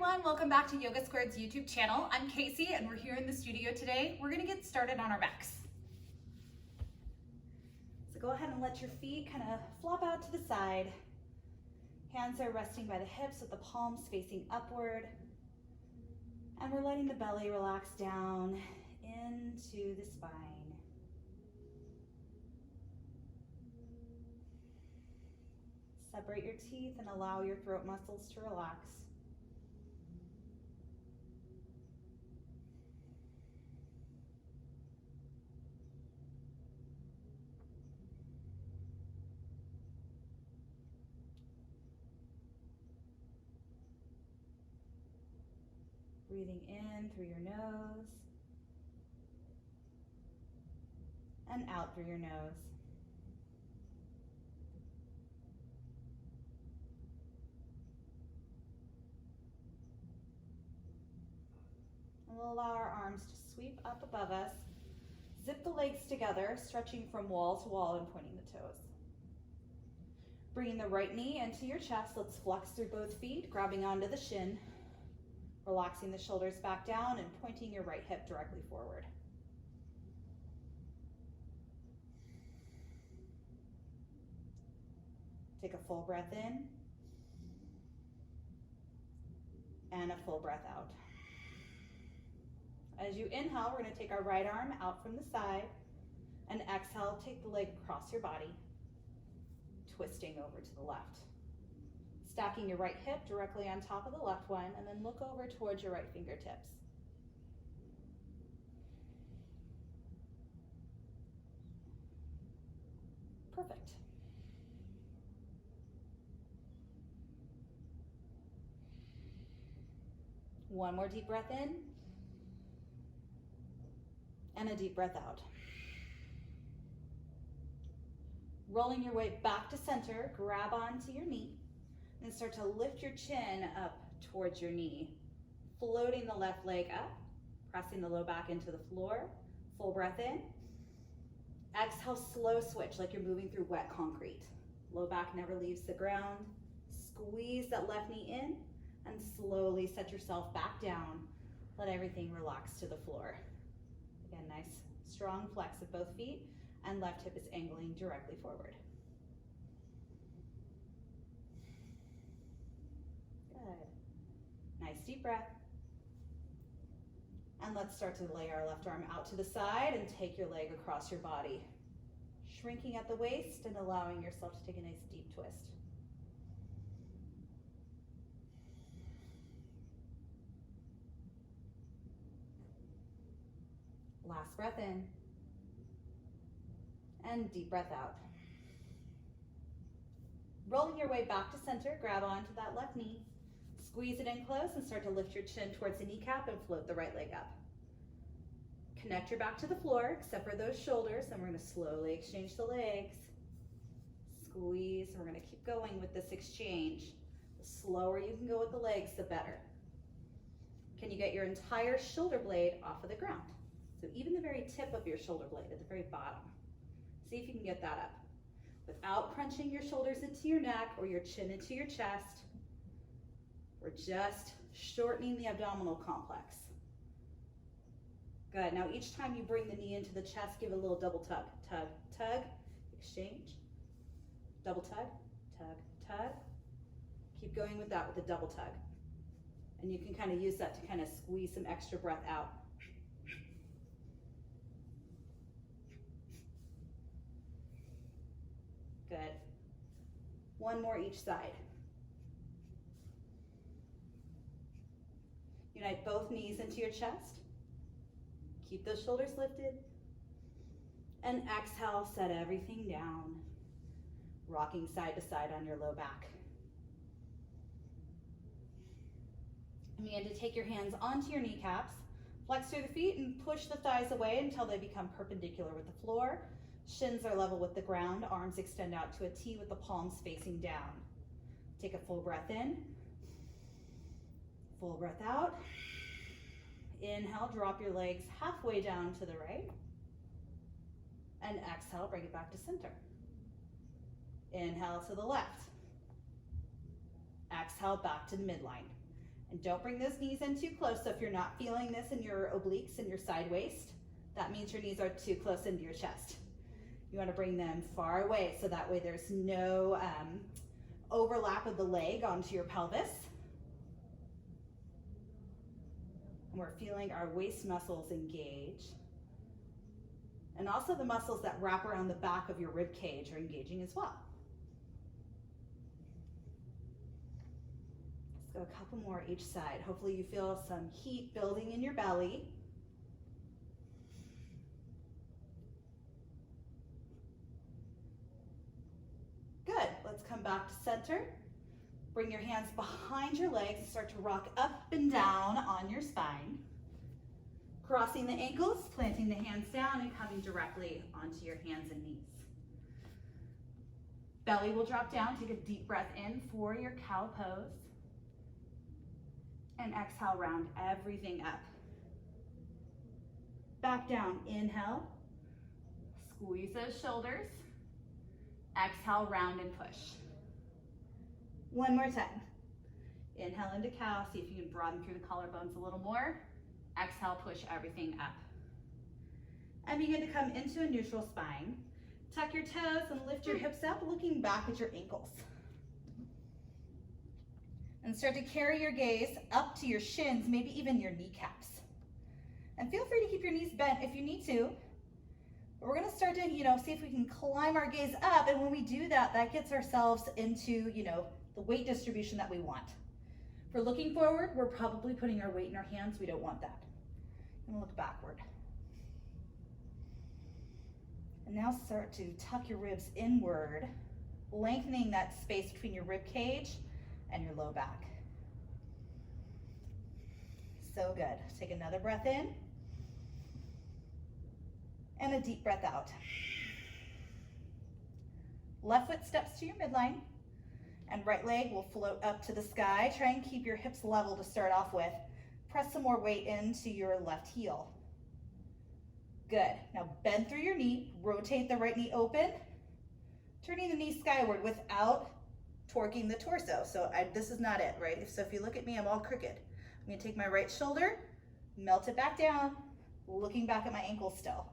everyone, welcome back to Yoga Squared's YouTube channel. I'm Casey and we're here in the studio today. We're gonna get started on our backs. So go ahead and let your feet kind of flop out to the side. Hands are resting by the hips with the palms facing upward. And we're letting the belly relax down into the spine. Separate your teeth and allow your throat muscles to relax. Breathing in through your nose and out through your nose. And we'll allow our arms to sweep up above us. Zip the legs together, stretching from wall to wall and pointing the toes. Bringing the right knee into your chest, let's flex through both feet, grabbing onto the shin. Relaxing the shoulders back down and pointing your right hip directly forward. Take a full breath in and a full breath out. As you inhale, we're going to take our right arm out from the side and exhale, take the leg across your body, twisting over to the left. Stacking your right hip directly on top of the left one, and then look over towards your right fingertips. Perfect. One more deep breath in, and a deep breath out. Rolling your way back to center, grab onto your knee. And start to lift your chin up towards your knee, floating the left leg up, pressing the low back into the floor. Full breath in. Exhale, slow switch like you're moving through wet concrete. Low back never leaves the ground. Squeeze that left knee in and slowly set yourself back down. Let everything relax to the floor. Again, nice strong flex of both feet, and left hip is angling directly forward. Good. Nice deep breath. And let's start to lay our left arm out to the side and take your leg across your body. Shrinking at the waist and allowing yourself to take a nice deep twist. Last breath in. And deep breath out. Rolling your way back to center, grab onto that left knee. Squeeze it in close and start to lift your chin towards the kneecap and float the right leg up. Connect your back to the floor, except for those shoulders, and we're going to slowly exchange the legs. Squeeze, and we're going to keep going with this exchange. The slower you can go with the legs, the better. Can you get your entire shoulder blade off of the ground? So even the very tip of your shoulder blade at the very bottom. See if you can get that up. Without crunching your shoulders into your neck or your chin into your chest. We're just shortening the abdominal complex. Good. Now each time you bring the knee into the chest, give it a little double tug. Tug, tug, exchange. Double tug, tug, tug. Keep going with that with a double tug. And you can kind of use that to kind of squeeze some extra breath out. Good. One more each side. Unite both knees into your chest. Keep those shoulders lifted. And exhale, set everything down. Rocking side to side on your low back. And begin to take your hands onto your kneecaps. Flex through the feet and push the thighs away until they become perpendicular with the floor. Shins are level with the ground. Arms extend out to a T with the palms facing down. Take a full breath in. Full breath out. Inhale, drop your legs halfway down to the right. And exhale, bring it back to center. Inhale to the left. Exhale back to the midline. And don't bring those knees in too close. So if you're not feeling this in your obliques and your side waist, that means your knees are too close into your chest. You want to bring them far away so that way there's no overlap of the leg onto your pelvis. And we're feeling our waist muscles engage. And also the muscles that wrap around the back of your rib cage are engaging as well. Let's go a couple more each side. Hopefully you feel some heat building in your belly. Good. Let's come back to center. Bring your hands behind your legs and start to rock up and down on your spine. Crossing the ankles, planting the hands down and coming directly onto your hands and knees. Belly will drop down. Take a deep breath in for your cow pose. And exhale, round everything up. Back down, inhale. Squeeze those shoulders. Exhale, round and push. One more time. Inhale into cow. See if you can broaden through the collarbones a little more. Exhale, push everything up. And begin to come into a neutral spine. Tuck your toes and lift your hips up, looking back at your ankles. And start to carry your gaze up to your shins, maybe even your kneecaps. And feel free to keep your knees bent if you need to. But we're gonna start to, see if we can climb our gaze up. And when we do that, that gets ourselves into, the weight distribution that we want. If we're looking forward, we're probably putting our weight in our hands. We don't want that. And we'll look backward. And now start to tuck your ribs inward, lengthening that space between your rib cage and your low back. So good. Take another breath in and a deep breath out. Left foot steps to your midline and right leg will float up to the sky. Try and keep your hips level to start off with. Press some more weight into your left heel. Good. Now bend through your knee, rotate the right knee open, turning the knee skyward without torquing the torso. So this is not it, right? So if you look at me, I'm all crooked. I'm gonna take my right shoulder, melt it back down, looking back at my ankles still.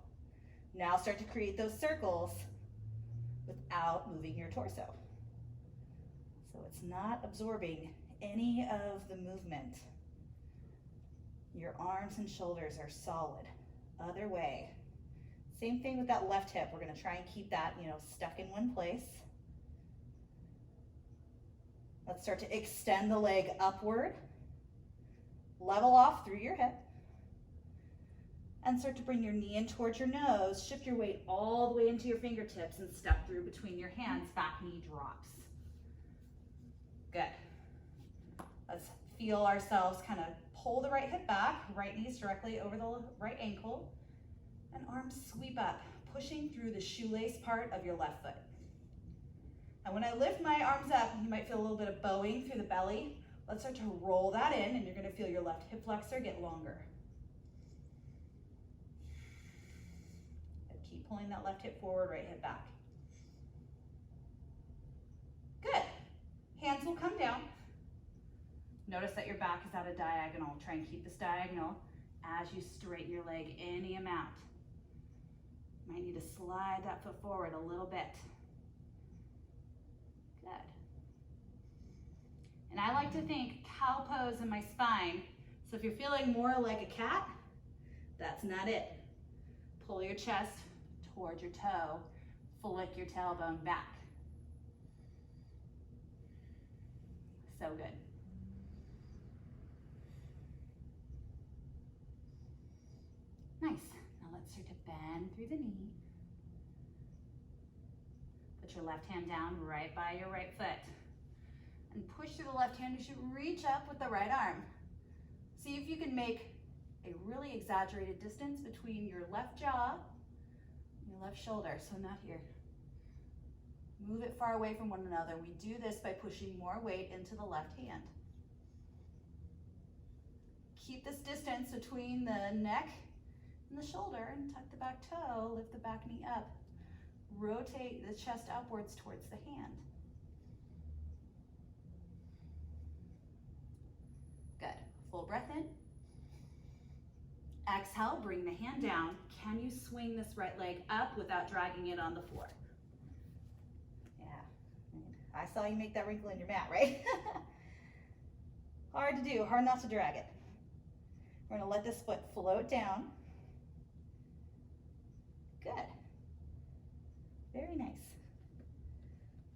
Now start to create those circles without moving your torso. So it's not absorbing any of the movement. Your arms and shoulders are solid. Other way. Same thing with that left hip. We're gonna try and keep that, stuck in one place. Let's start to extend the leg upward. Level off through your hip. And start to bring your knee in towards your nose. Shift your weight all the way into your fingertips and step through between your hands. Back knee drops. Good. Let's feel ourselves kind of pull the right hip back, right knees directly over the right ankle, and arms sweep up, pushing through the shoelace part of your left foot. And when I lift my arms up, you might feel a little bit of bowing through the belly. Let's start to roll that in, and you're gonna feel your left hip flexor get longer. And keep pulling that left hip forward, right hip back. Good. Hands will come down. Notice that your back is at a diagonal. Try and keep this diagonal as you straighten your leg any amount. Might need to slide that foot forward a little bit. Good. And I like to think cow pose in my spine. So if you're feeling more like a cat, that's not it. Pull your chest towards your toe. Flick your tailbone back. So good. Nice. Now let's start to bend through the knee. Put your left hand down right by your right foot. And push through the left hand. You should reach up with the right arm. See if you can make a really exaggerated distance between your left jaw and your left shoulder. So not here. Move it far away from one another. We do this by pushing more weight into the left hand. Keep this distance between the neck and the shoulder and tuck the back toe, lift the back knee up. Rotate the chest upwards towards the hand. Good. breath in. Exhale, bring the hand down. Can you swing this right leg up without dragging it on the floor? Yeah, I saw you make that wrinkle in your mat, right? Hard to do, hard not to drag it. We're gonna let this foot float down. Good. Very nice.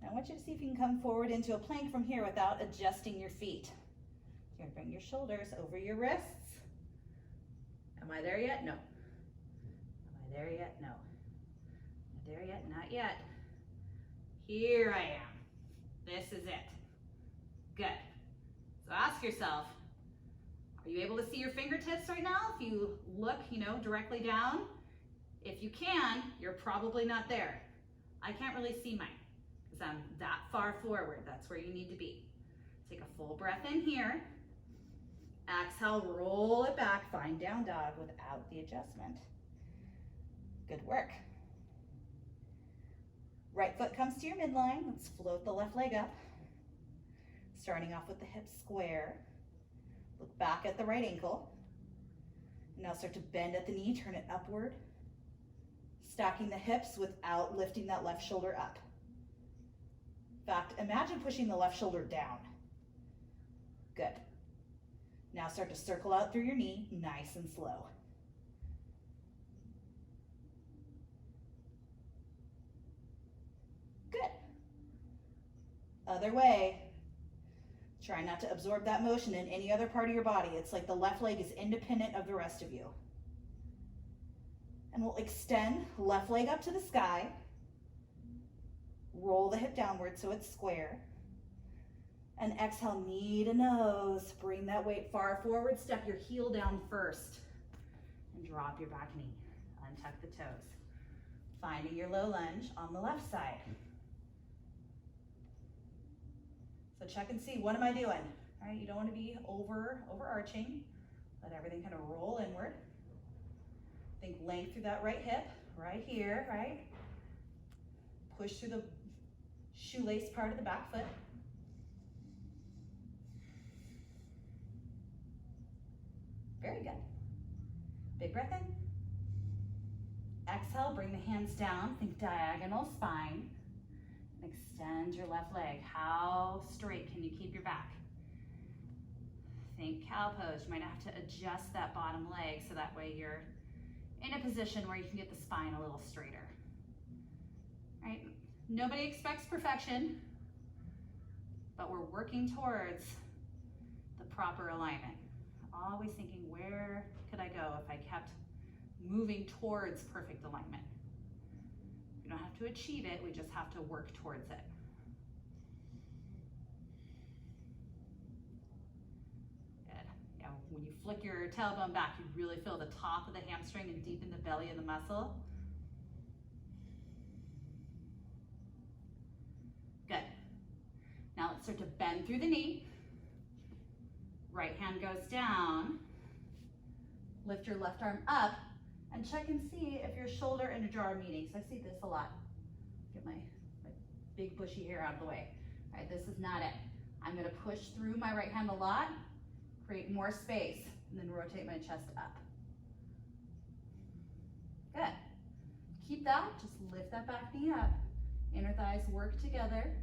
Now I want you to see if you can come forward into a plank from here without adjusting your feet. You're gonna bring your shoulders over your wrists. Am I there yet? No. Am I there yet? No. Am I there yet? Not yet. Here I am. This is it. Good. So ask yourself, are you able to see your fingertips right now? If you look, directly down, if you can, you're probably not there. I can't really see mine because I'm that far forward. That's where you need to be. Take a full breath in here. Exhale, roll it back, find down dog without the adjustment. Good work. Right foot comes to your midline. Let's float the left leg up. Starting off with the hips square. Look back at the right ankle. Now start to bend at the knee, turn it upward. Stacking the hips without lifting that left shoulder up. In fact, imagine pushing the left shoulder down. Good. Now start to circle out through your knee, nice and slow. Good. Other way. Try not to absorb that motion in any other part of your body. It's like the left leg is independent of the rest of you. And we'll extend left leg up to the sky. Roll the hip downward so it's square. And exhale, knee to nose. Bring that weight far forward. Step your heel down first. And drop your back knee. Untuck the toes. Finding your low lunge on the left side. So check and see, what am I doing? All right, you don't want to be overarching. Let everything kind of roll inward. Think length through that right hip, right here, right? Push through the shoelace part of the back foot. Very good. Big breath in. Exhale, bring the hands down. Think diagonal spine. And extend your left leg. How straight can you keep your back? Think cow pose. You might have to adjust that bottom leg so that way you're in a position where you can get the spine a little straighter. Right? Nobody expects perfection, but we're working towards the proper alignment. Always thinking, where could I go if I kept moving towards perfect alignment? We don't have to achieve it, we just have to work towards it. Good. Yeah, when you flick your tailbone back, you really feel the top of the hamstring and deep in the belly of the muscle. Good. Now let's start to bend through the knee. Right hand goes down. Lift your left arm up and check and see if your shoulder and your jaw are meeting. So I see this a lot. Get my big bushy hair out of the way. All right, this is not it. I'm gonna push through my right hand a lot, create more space, and then rotate my chest up. Good. Keep that, just lift that back knee up. Inner thighs work together.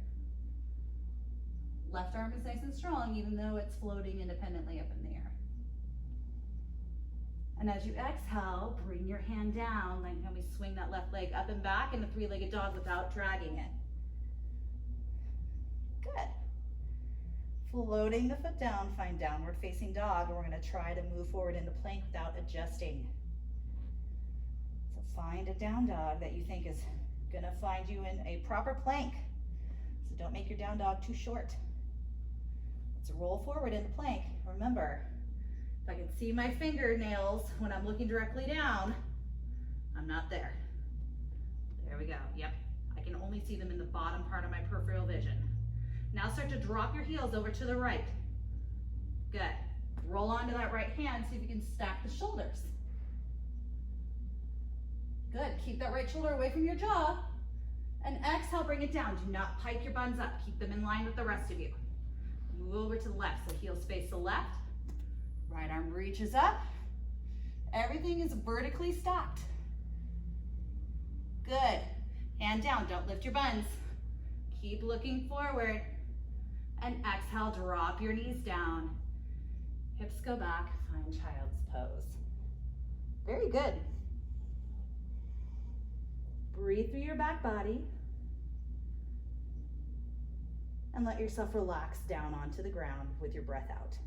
Left arm is nice and strong, even though it's floating independently up in the air. And as you exhale, bring your hand down, like when we swing that left leg up and back in the three-legged dog without dragging it. Good. Floating the foot down, find downward facing dog, and we're gonna try to move forward into plank without adjusting. So find a down dog that you think is gonna find you in a proper plank. So don't make your down dog too short. Let's roll forward into plank. Remember, if I can see my fingernails when I'm looking directly down, I'm not there. There we go. Yep. I can only see them in the bottom part of my peripheral vision. Now start to drop your heels over to the right. Good. Roll onto that right hand, see if you can stack the shoulders. Good. Keep that right shoulder away from your jaw. And exhale, bring it down. Do not pike your buns up. Keep them in line with the rest of you. Move over to the left, so heels face the left. Right arm reaches up. Everything is vertically stacked. Good. Hand down, don't lift your buns. Keep looking forward. And exhale, drop your knees down. Hips go back, find child's pose. Very good. Breathe through your back body. And let yourself relax down onto the ground with your breath out.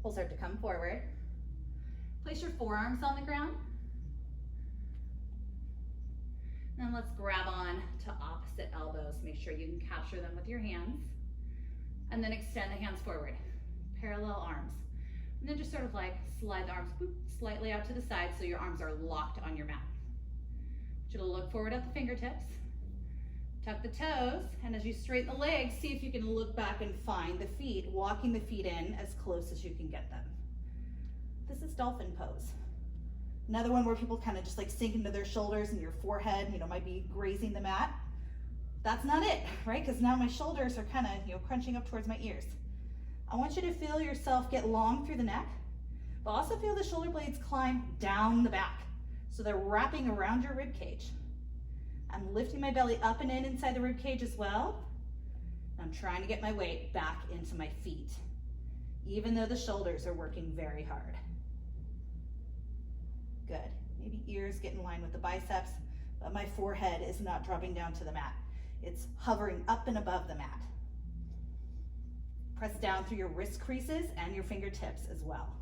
We'll start to come forward. Place your forearms on the ground. And let's grab on to opposite elbows. Make sure you can capture them with your hands. And then extend the hands forward. Parallel arms. And then just sort of like slide the arms slightly out to the side so your arms are locked on your mat. I want you to look forward at the fingertips. Tuck the toes, and as you straighten the legs, see if you can look back and find the feet, walking the feet in as close as you can get them. This is Dolphin Pose. Another one where people kind of just like sink into their shoulders and your forehead, might be grazing the mat. That's not it, right? Because now my shoulders are kind of, crunching up towards my ears. I want you to feel yourself get long through the neck, but also feel the shoulder blades climb down the back. So they're wrapping around your rib cage. I'm lifting my belly up and in inside the rib cage as well. I'm trying to get my weight back into my feet, even though the shoulders are working very hard. Good. Maybe ears get in line with the biceps, but my forehead is not dropping down to the mat. It's hovering up and above the mat. Press down through your wrist creases and your fingertips as well.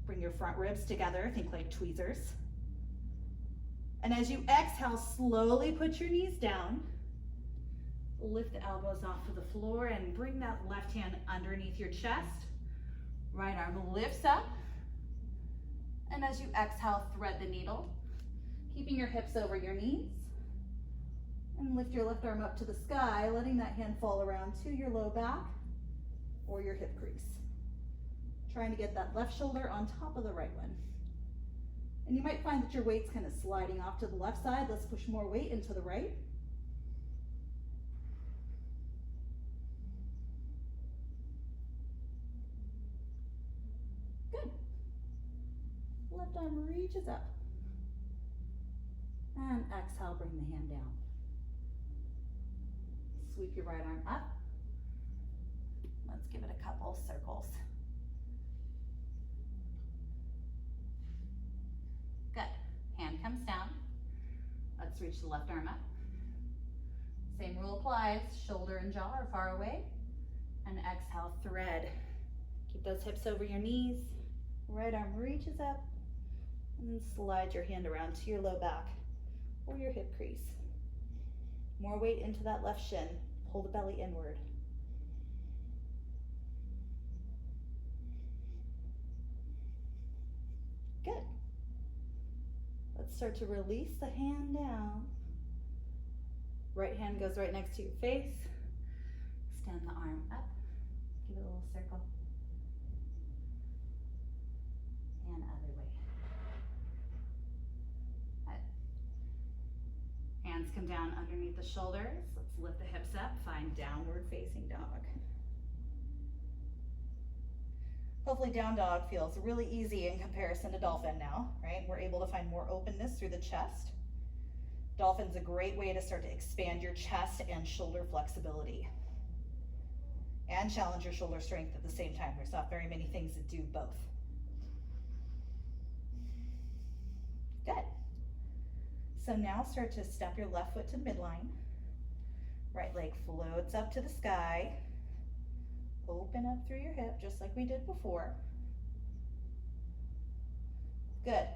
Bring your front ribs together, think like tweezers. And as you exhale, slowly put your knees down. Lift the elbows off of the floor and bring that left hand underneath your chest. Right arm lifts up. And as you exhale, thread the needle, keeping your hips over your knees. And lift your left arm up to the sky, letting that hand fall around to your low back or your hip crease. Trying to get that left shoulder on top of the right one. And you might find that your weight's kind of sliding off to the left side. Let's push more weight into the right. Good. Left arm reaches up. And exhale, bring the hand down. Sweep your right arm up. Let's give it a couple circles. Good. Hand comes down. Let's reach the left arm up. Same rule applies. Shoulder and jaw are far away. And exhale, thread. Keep those hips over your knees. Right arm reaches up. And then slide your hand around to your low back or your hip crease. More weight into that left shin. Pull the belly inward. Good. Let's start to release the hand down. Right hand goes right next to your face. Extend the arm up. Give it a little circle. And other way. Good. Hands come down underneath the shoulders. Let's lift the hips up. Find downward facing dog. Hopefully down dog feels really easy in comparison to dolphin now, right? We're able to find more openness through the chest. Dolphin's a great way to start to expand your chest and shoulder flexibility and challenge your shoulder strength at the same time. There's not very many things that do both. Good. So now start to step your left foot to midline. Right leg floats up to the sky. Open up through your hip, just like we did before. Good.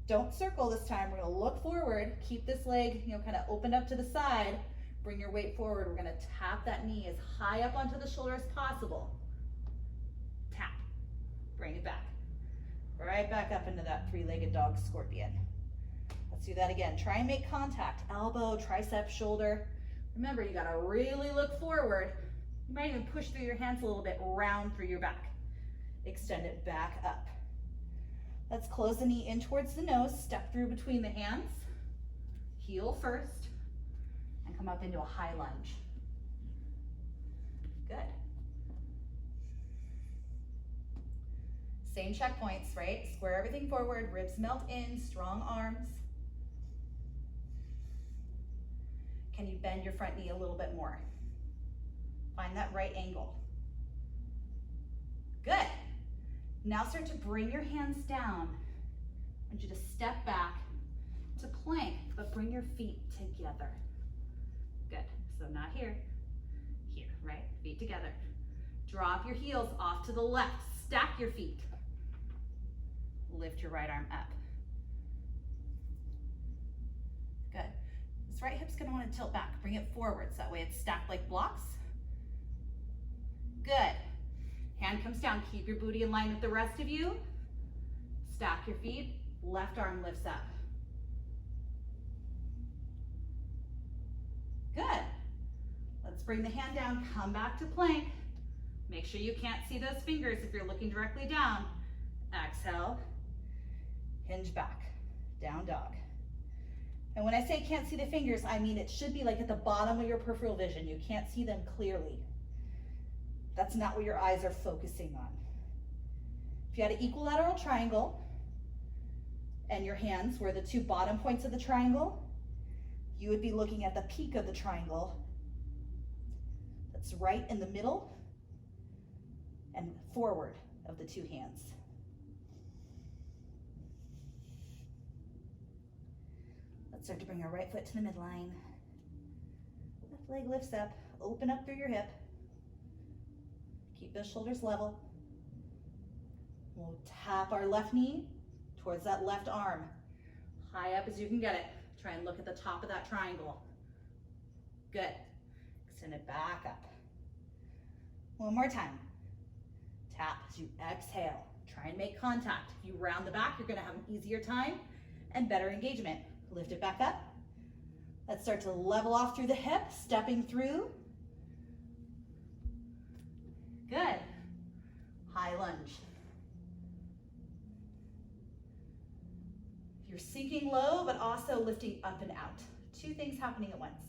Don't circle this time. We're gonna look forward. Keep this leg, kind of opened up to the side. Bring your weight forward. We're gonna tap that knee as high up onto the shoulder as possible. Tap. Bring it back. Right back up into that three-legged dog scorpion. Let's do that again. Try and make contact. Elbow, tricep, shoulder. Remember, you gotta really look forward. You might even push through your hands a little bit, round through your back. Extend it back up. Let's close the knee in towards the nose, step through between the hands. Heel first, and come up into a high lunge. Good. Same checkpoints, right? Square everything forward, ribs melt in, strong arms. Can you bend your front knee a little bit more? Find that right angle. Good. Now start to bring your hands down. I want you to step back to plank, but bring your feet together. Good. So not here, here, right? Feet together. Drop your heels off to the left. Stack your feet. Lift your right arm up. Good. This right hip's gonna wanna tilt back. Bring it forward so that way it's stacked like blocks. Good. Hand comes down. Keep your booty in line with the rest of you. Stack your feet. Left arm lifts up. Good. Let's bring the hand down. Come back to plank. Make sure you can't see those fingers if you're looking directly down. Exhale. Hinge back. Down dog. And when I say can't see the fingers, I mean it should be like at the bottom of your peripheral vision. You can't see them clearly. That's not what your eyes are focusing on. If you had an equilateral triangle and your hands were the two bottom points of the triangle, you would be looking at the peak of the triangle that's right in the middle and forward of the two hands. Let's start to bring our right foot to the midline. Left leg lifts up, open up through your hip. Keep those shoulders level. We'll tap our left knee towards that left arm. High up as you can get it. Try and look at the top of that triangle. Good. Extend it back up. One more time. Tap as you exhale. Try and make contact. If you round the back, you're gonna have an easier time and better engagement. Lift it back up. Let's start to level off through the hip, stepping through. Good. High lunge. You're sinking low, but also lifting up and out. Two things happening at once.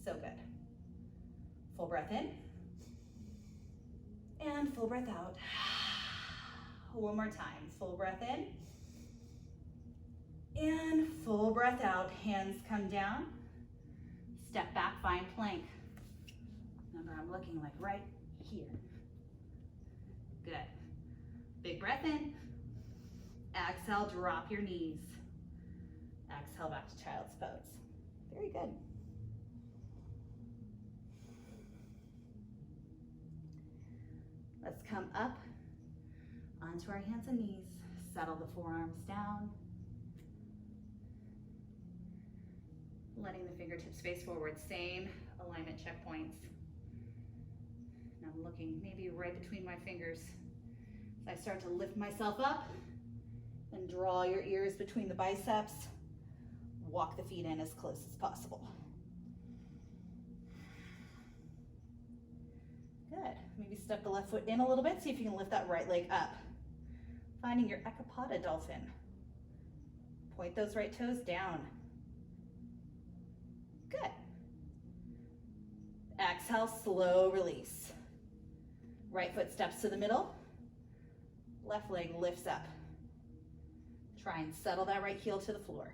So good. Full breath in. And full breath out. One more time. Full breath in. And full breath out. Hands come down. Step back, find plank. Remember, I'm looking like right here. Good. Big breath in. Exhale, drop your knees. Exhale back to child's pose. Very good. Let's come up onto our hands and knees. Settle the forearms down. Letting the fingertips face forward. Same alignment checkpoints. And I'm looking maybe right between my fingers. As I start to lift myself up and draw your ears between the biceps. Walk the feet in as close as possible. Good. Maybe step the left foot in a little bit. See if you can lift that right leg up. Finding your ekapada dolphin. Point those right toes down. Good. Exhale, slow release. Right foot steps to the middle. Left leg lifts up. Try and settle that right heel to the floor.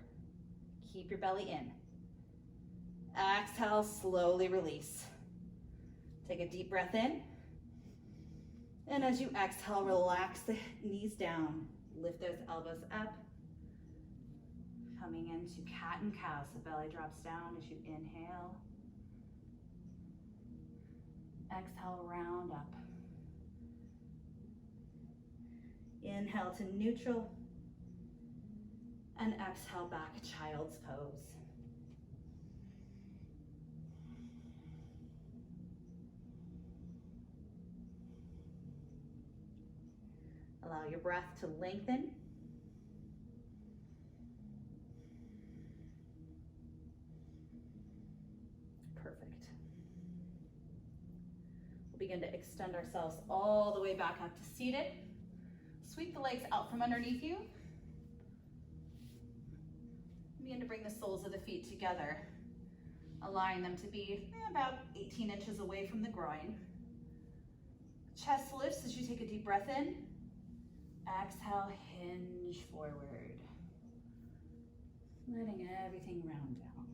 Keep your belly in. Exhale, slowly release. Take a deep breath in. And as you exhale, relax the knees down. Lift those elbows up. Coming into cat and cow, so belly drops down as you inhale. Exhale, round up. Inhale to neutral. And exhale back, child's pose. Allow your breath to lengthen. Perfect. We'll begin to extend ourselves all the way back up to seated. Sweep the legs out from underneath you. Begin to bring the soles of the feet together, allowing them to be about 18 inches away from the groin. Chest lifts as you take a deep breath in. Exhale, hinge forward. Letting everything round down.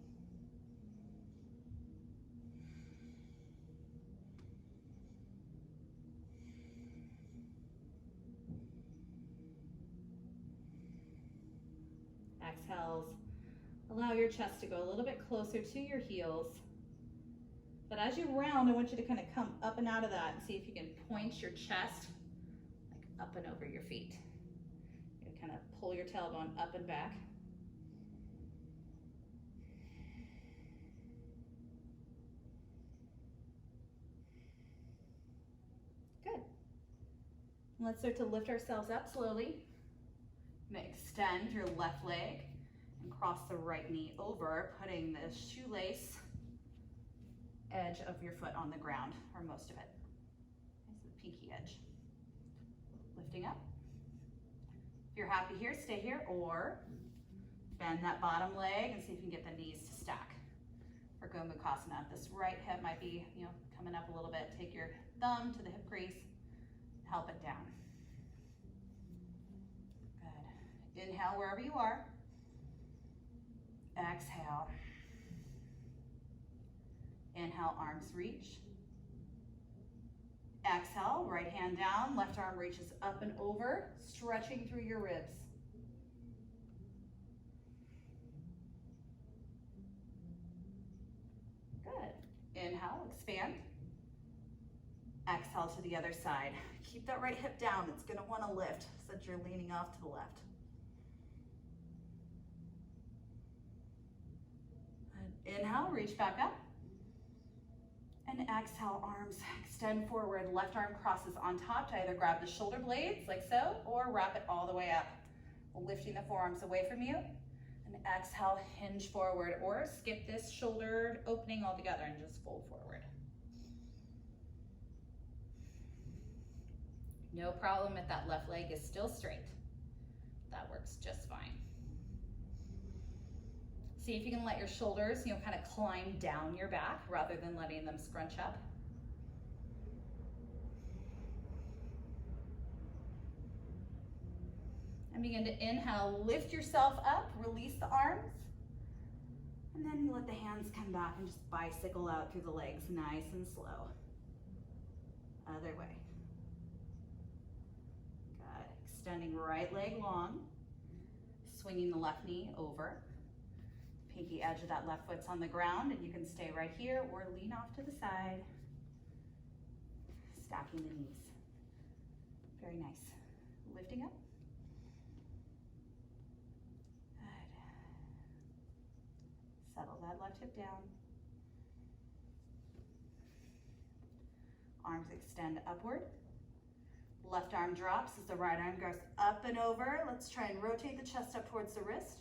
Exhales, allow your chest to go a little bit closer to your heels. But as you round, I want you to kind of come up and out of that and see if you can point your chest like up and over your feet. You kind of pull your tailbone up and back. Good. Let's start to lift ourselves up slowly. You're going to extend your left leg and cross the right knee over, putting the shoelace edge of your foot on the ground, or most of it. This is the pinky edge. Lifting up. If you're happy here, stay here, or bend that bottom leg and see if you can get the knees to stack. For Gomukhasana, this right hip might be, coming up a little bit. Take your thumb to the hip crease, help it down. Good. Inhale wherever you are. Exhale. Inhale, arms reach. Exhale, right hand down, left arm reaches up and over, stretching through your ribs. Good. Inhale, expand. Exhale to the other side. Keep that right hip down. It's going to want to lift since you're leaning off to the left. Good. Inhale, reach back up. And exhale, arms extend forward. Left arm crosses on top to either grab the shoulder blades like so, or wrap it all the way up. Lifting the forearms away from you. And exhale, hinge forward, or skip this shoulder opening altogether and just fold forward. No problem if that left leg is still straight. That works just fine. See if you can let your shoulders, kind of climb down your back rather than letting them scrunch up. And begin to inhale, lift yourself up, release the arms. And then let the hands come back and just bicycle out through the legs, nice and slow. Other way. Good. Extending right leg long, swinging the left knee over. Pinky edge of that left foot's on the ground, and you can stay right here or lean off to the side, stacking the knees. Very nice. Lifting up. Good. Settle that left hip down. Arms extend upward. Left arm drops as the right arm goes up and over. Let's try and rotate the chest up towards the wrist.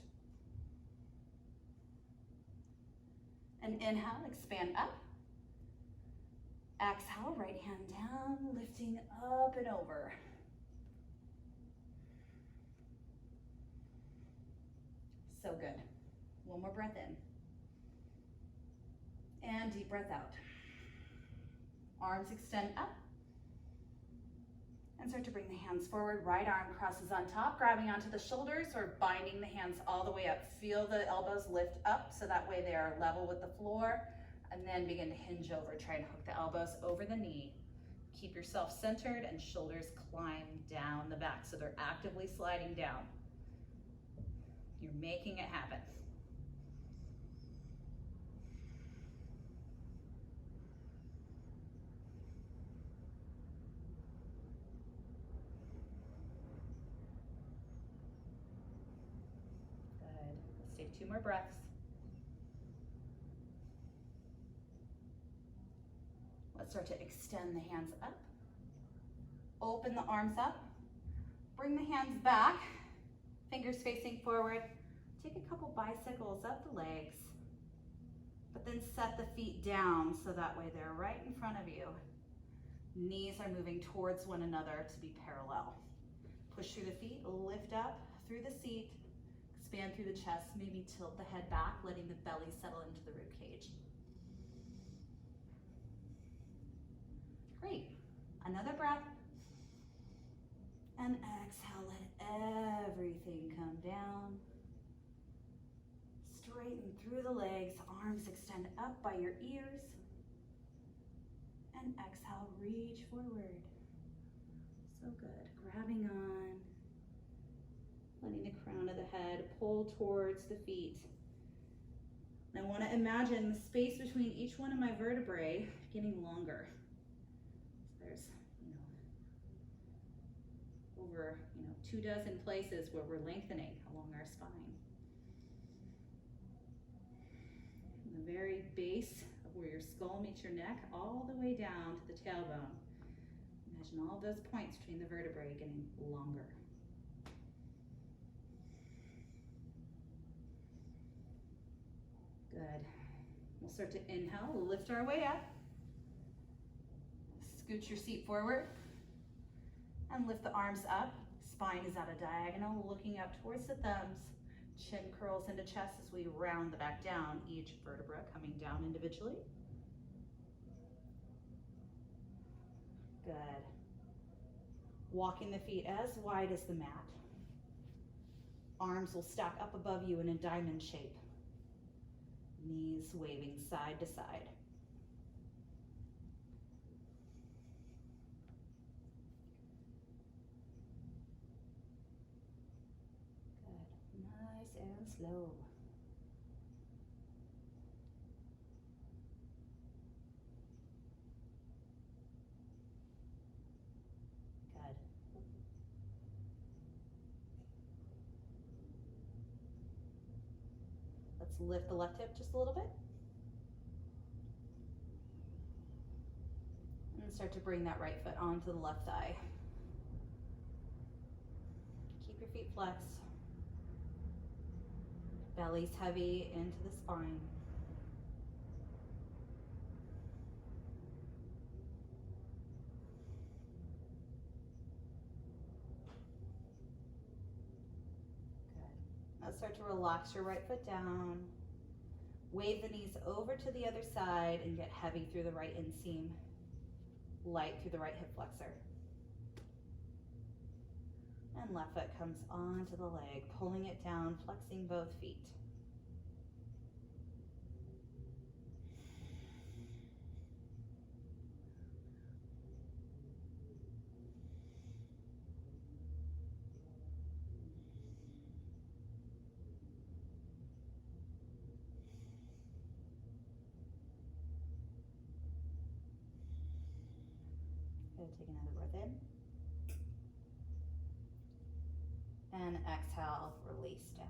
And inhale, expand up. Exhale, right hand down, lifting up and over. So good. One more breath in. And deep breath out. Arms extend up. And start to bring the hands forward. Right arm crosses on top, grabbing onto the shoulders or binding the hands all the way up. Feel the elbows lift up so that way they are level with the floor. And then begin to hinge over. Try and hook the elbows over the knee. Keep yourself centered and shoulders climb down the back so they're actively sliding down. You're making it happen. Take 2 more breaths. Let's start to extend the hands up. Open the arms up. Bring the hands back. Fingers facing forward. Take a couple bicycles up the legs. But then set the feet down so that way they're right in front of you. Knees are moving towards one another to be parallel. Push through the feet, lift up through the seat. expand through the chest, maybe tilt the head back, letting the belly settle into the rib cage. Great. Another breath. And exhale, let everything come down. Straighten through the legs, arms extend up by your ears. And exhale, reach forward. So good. Grabbing on. Letting the crown of the head pull towards the feet. And I want to imagine the space between each one of my vertebrae getting longer. So there's, over 24 places where we're lengthening along our spine. From the very base of where your skull meets your neck, all the way down to the tailbone. Imagine all those points between the vertebrae getting longer. Good. We'll start to inhale, lift our way up. Scoot your seat forward and lift the arms up. Spine is at a diagonal, looking up towards the thumbs. Chin curls into chest as we round the back down, each vertebra coming down individually. Good. Walking the feet as wide as the mat. Arms will stack up above you in a diamond shape. Knees waving side to side. Good. Nice and slow. Good. Let's lift the left hip just a little bit. And start to bring that right foot onto the left thigh. Keep your feet flexed. Belly's heavy into the spine. Good. Now start to relax your right foot down. Wave the knees over to the other side and get heavy through the right inseam. Light through the right hip flexor. And left foot comes onto the leg, pulling it down, flexing both feet. Good, take another breath in. And exhale, release down.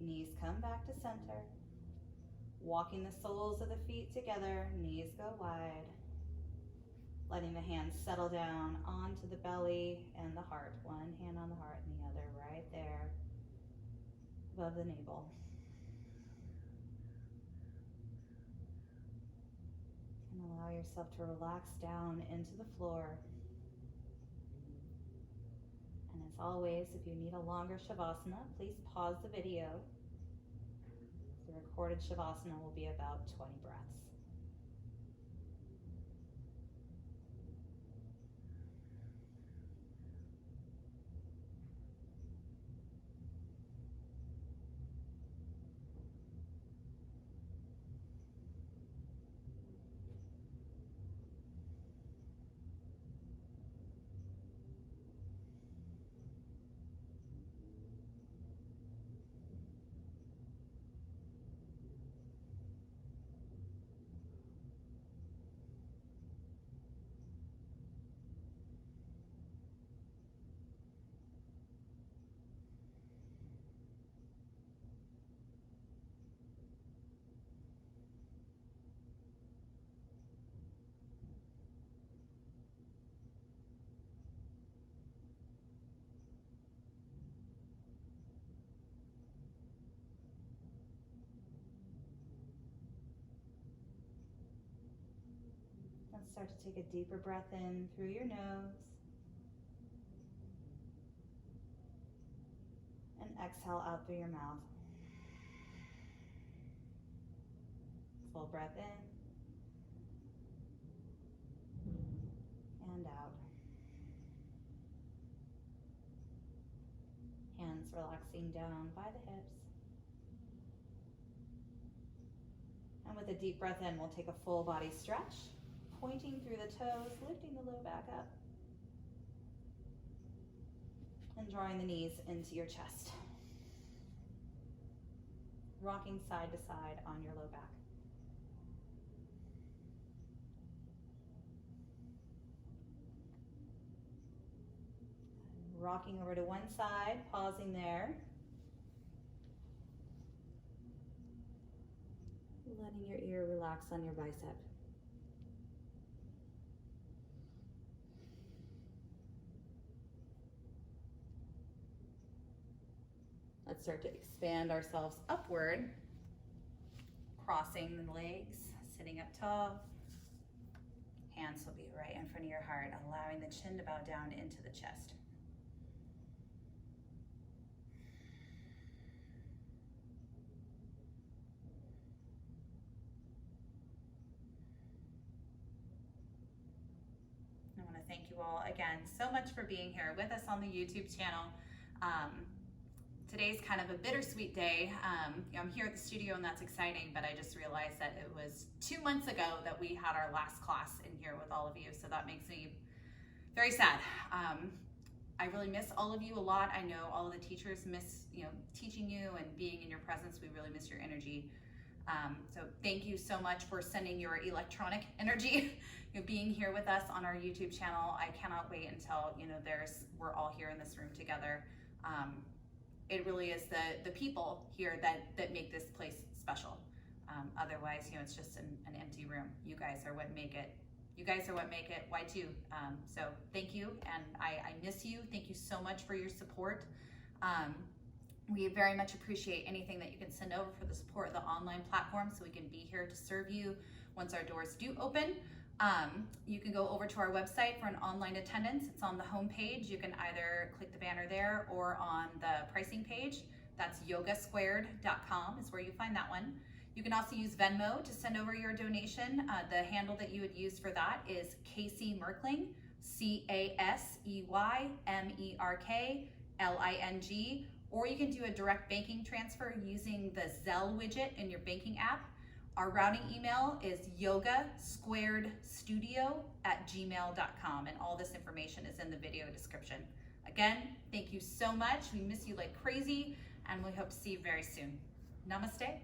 Knees come back to center. Walking the soles of the feet together, knees go wide. Letting the hands settle down onto the belly and the heart. One hand on the heart and the other right there above the navel. And allow yourself to relax down into the floor. And as always, if you need a longer Shavasana, please pause the video. The recorded Shavasana will be about 20 breaths. And start to take a deeper breath in through your nose. exhale out through your mouth. Full breath in and out. Hands relaxing down by the hips. And with a deep breath in, we'll take a full body stretch, pointing through the toes, lifting the low back up, and drawing the knees into your chest. Rocking side to side on your low back. Rocking over to one side, pausing there. Letting your ear relax on your bicep. Let's start to expand ourselves upward, crossing the legs, sitting up tall. Hands will be right in front of your heart, allowing the chin to bow down into the chest. I want to thank you all again so much for being here with us on the YouTube channel. Today's kind of a bittersweet day. I'm here at the studio and that's exciting, but I just realized that it was 2 months ago that we had our last class in here with all of you, so that makes me very sad. I really miss all of you a lot. I know all of the teachers miss teaching you and being in your presence. We really miss your energy. So thank you so much for sending your electronic energy, being here with us on our YouTube channel. I cannot wait until we're all here in this room together. It really is the people here that make this place special. Otherwise, it's just an empty room. You guys are what make it. You guys are what make it Y2. So thank you, and I miss you. Thank you so much for your support. We very much appreciate anything that you can send over for the support of the online platform so we can be here to serve you once our doors do open. You can go over to our website for an online attendance. It's on the home page. You can either click the banner there or on the pricing page. That's yogasquared.com is where you find that one. You can also use Venmo to send over your donation. The handle that you would use for that is Casey Merkling, CASEYMERKLING, or you can do a direct banking transfer using the Zelle widget in your banking app. Our routing email is yogasquaredstudio@gmail.com, and all this information is in the video description. Again, thank you so much. We miss you like crazy, and we hope to see you very soon. Namaste.